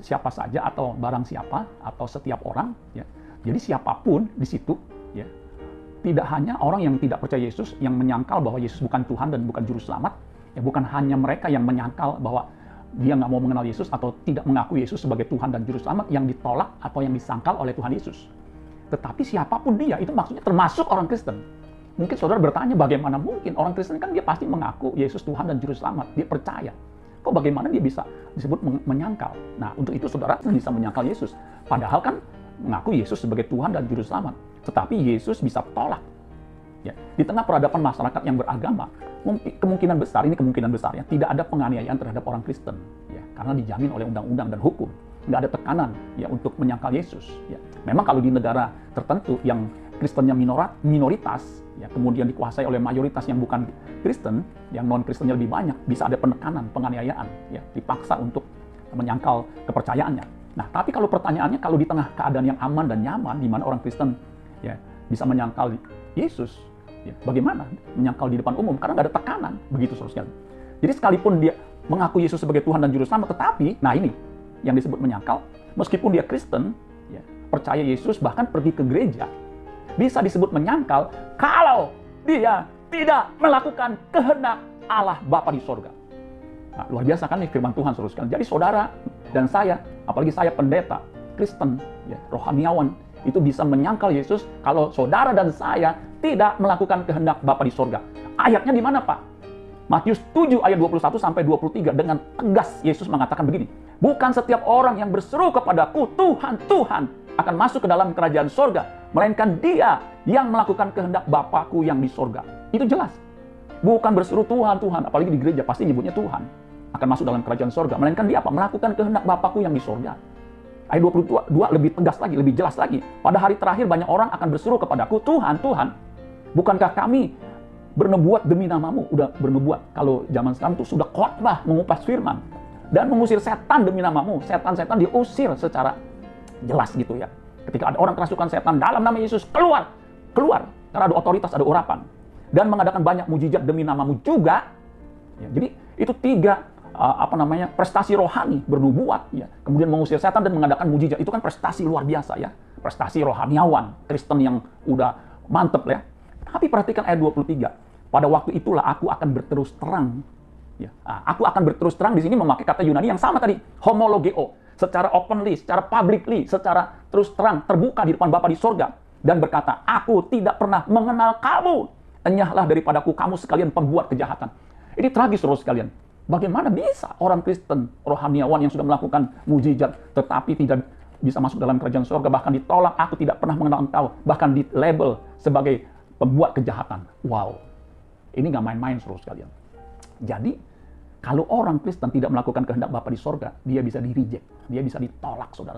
siapa saja atau barang siapa atau setiap orang, ya. Jadi siapapun di situ, ya, tidak hanya orang yang tidak percaya Yesus yang menyangkal bahwa Yesus bukan Tuhan dan bukan juru selamat, ya, bukan hanya mereka yang menyangkal bahwa dia nggak mau mengenal Yesus atau tidak mengaku Yesus sebagai Tuhan dan juru selamat yang ditolak atau yang disangkal oleh Tuhan Yesus. Tetapi siapapun dia, itu maksudnya termasuk orang Kristen. Mungkin saudara bertanya, bagaimana mungkin orang Kristen kan dia pasti mengaku Yesus Tuhan dan juru selamat, dia percaya. Kok bagaimana dia bisa disebut menyangkal? Nah, untuk itu saudara bisa menyangkal Yesus. Padahal kan mengaku Yesus sebagai Tuhan dan juru selamat. Tetapi Yesus bisa tolak. Ya, di tengah peradaban masyarakat yang beragama, kemungkinan besar ya, tidak ada penganiayaan terhadap orang Kristen, ya, karena dijamin oleh undang-undang dan hukum. Nggak ada tekanan ya untuk menyangkal Yesus. Ya. Memang kalau di negara tertentu yang Kristennya minoritas, ya, kemudian dikuasai oleh mayoritas yang bukan Kristen, yang non-Kristennya lebih banyak, bisa ada penekanan, penganiayaan, ya, dipaksa untuk menyangkal kepercayaannya. Nah, tapi kalau pertanyaannya, kalau di tengah keadaan yang aman dan nyaman, di mana orang Kristen ya bisa menyangkal Yesus, ya, bagaimana menyangkal di depan umum? Karena nggak ada tekanan, begitu saudara. Jadi sekalipun dia mengaku Yesus sebagai Tuhan dan Juru Selamat, tetapi, nah ini yang disebut menyangkal, meskipun dia Kristen, ya, percaya Yesus, bahkan pergi ke gereja, bisa disebut menyangkal kalau dia tidak melakukan kehendak Allah Bapa di sorga. Nah, luar biasa kan nih firman Tuhan, saudara sekalian. Jadi saudara dan saya, apalagi saya pendeta Kristen, ya, rohaniawan, itu bisa menyangkal Yesus kalau saudara dan saya tidak melakukan kehendak Bapa di sorga. Ayatnya di mana, Pak? Matius 7 ayat 21 sampai 23 dengan tegas Yesus mengatakan begini. Bukan setiap orang yang berseru kepadaku, Tuhan, Tuhan, akan masuk ke dalam kerajaan sorga, melainkan dia yang melakukan kehendak Bapakku yang di sorga. Itu jelas. Bukan berseru Tuhan, Tuhan, apalagi di gereja pasti nyebutnya Tuhan, akan masuk dalam kerajaan sorga, melainkan dia apa? Melakukan kehendak Bapakku yang di sorga. Ayat 22 lebih tegas lagi, lebih jelas lagi. Pada hari terakhir banyak orang akan berseru kepadaku, Tuhan, Tuhan, bukankah kami bernubuat demi namamu? Udah bernubuat. Kalau zaman sekarang itu sudah khotbah mengupas firman dan mengusir setan demi namamu. Setan-setan diusir secara jelas gitu ya. Ketika ada orang kerasukan setan dalam nama Yesus, keluar. Karena ada otoritas, ada urapan. Dan mengadakan banyak mujizat demi namamu juga. Ya, jadi itu tiga prestasi rohani, bernubuat, ya, kemudian mengusir setan dan mengadakan mujizat. Itu kan prestasi luar biasa ya. Prestasi rohaniawan, Kristen yang udah mantep ya. Tapi perhatikan ayat 23. Pada waktu itulah aku akan berterus terang. Ya, aku akan berterus terang di sini memakai kata Yunani yang sama tadi, homologeo. Secara openly, secara publicly, secara terus terang, terbuka di depan Bapa di sorga. Dan berkata, aku tidak pernah mengenal kamu. Enyahlah daripadaku kamu sekalian pembuat kejahatan. Ini tragis saudara sekalian. Bagaimana bisa orang Kristen, rohaniawan yang sudah melakukan mujizat, tetapi tidak bisa masuk dalam kerajaan sorga, bahkan ditolak, aku tidak pernah mengenal engkau, bahkan di label sebagai pembuat kejahatan. Wow, ini nggak main-main saudara sekalian. Jadi, kalau orang Kristen tidak melakukan kehendak Bapa di sorga, dia bisa di-reject, dia bisa ditolak, saudara.